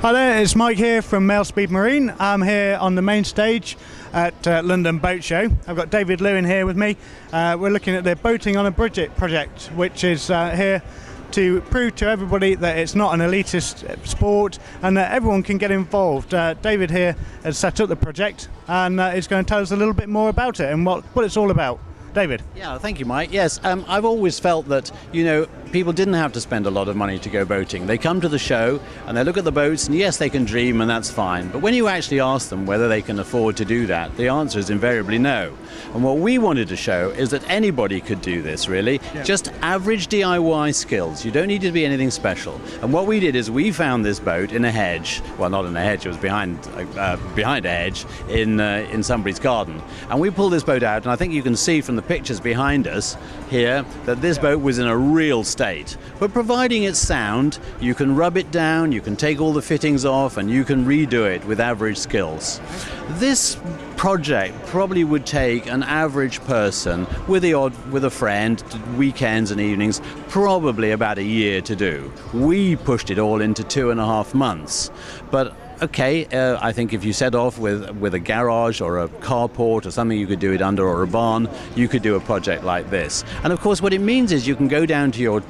Hi there, it's Mike here from Mailspeed Marine. I'm here on the main stage at London Boat Show. I've got David Lewin here with me. We're looking at the Boating on a Budget project, which is here to prove to everybody that it's not an elitist sport and that everyone can get involved. David here has set up the project and is going to tell us a little bit more about it and what it's all about. David. Yeah, thank you, Mike. Yes, I've always felt that, people didn't have to spend a lot of money to go boating. They come to the show and they look at the boats and yes, they can dream and that's fine. But when you actually ask them whether they can afford to do that, the answer is invariably no. And what we wanted to show is that anybody could do this, really. Yeah. Just average DIY skills. You don't need to be anything special. And what we did is we found this boat in a hedge. Well, not in a hedge, it was behind a hedge in somebody's garden. And we pulled this boat out, and I think you can see from the pictures behind us here that this boat was in a real state. But providing it's sound, you can rub it down, you can take all the fittings off, and you can redo it with average skills. This project probably would take an average person with a friend, weekends and evenings, probably about a year to do. We pushed it all into 2.5 months. But okay, I think if you set off with a garage or a carport or something you could do it under, or a barn, you could do a project like this. And of course what it means is you can go down to your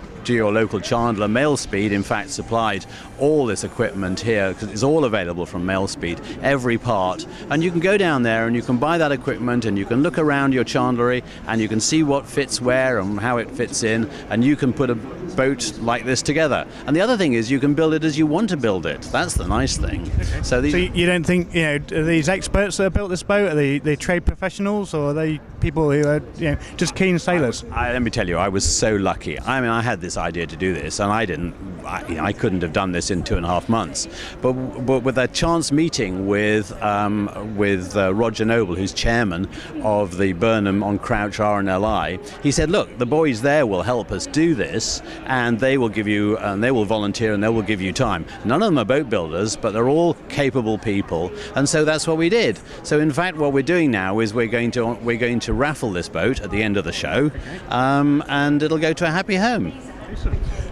local chandler. Mailspeed in fact supplied all this equipment here because it's all available from Mailspeed, every part, and you can go down there and you can buy that equipment and you can look around your chandlery and you can see what fits where and how it fits in, and you can put a boat like this together. And the other thing is you can build it as you want to build it. That's the nice thing. Okay. So you don't think are these experts that have built this boat, are they trade professionals, or are they people who are just keen sailors? Let me tell you, I was so lucky. I mean, I had this idea to do this and I couldn't have done this in 2.5 months, but with a chance meeting with Roger Noble, who's chairman of the Burnham on Crouch RNLI, he said, look, the boys there will help us do this and they will volunteer and they will give you time. None of them are boat builders, but they're all capable people, and so that's what we did. So in fact what we're doing now is we're going to raffle this boat at the end of the show, and it'll go to a happy home.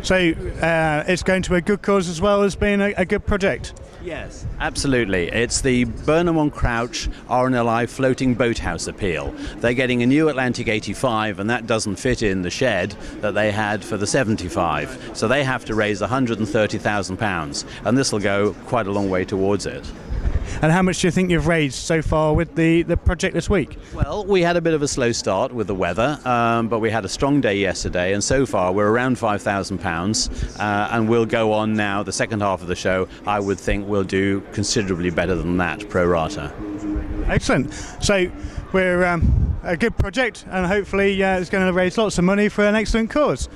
So it's going to a good cause as well as being a good project? Yes, absolutely. It's the Burnham on Crouch RNLI Floating Boathouse Appeal. They're getting a new Atlantic 85 and that doesn't fit in the shed that they had for the 75. So they have to raise £130,000 and this will go quite a long way towards it. And how much do you think you've raised so far with the project this week? Well, we had a bit of a slow start with the weather, but we had a strong day yesterday, and so far we're around £5,000, and we'll go on now. The second half of the show, I would think we'll do considerably better than that, pro rata. Excellent. So we're a good project, and hopefully it's going to raise lots of money for an excellent cause.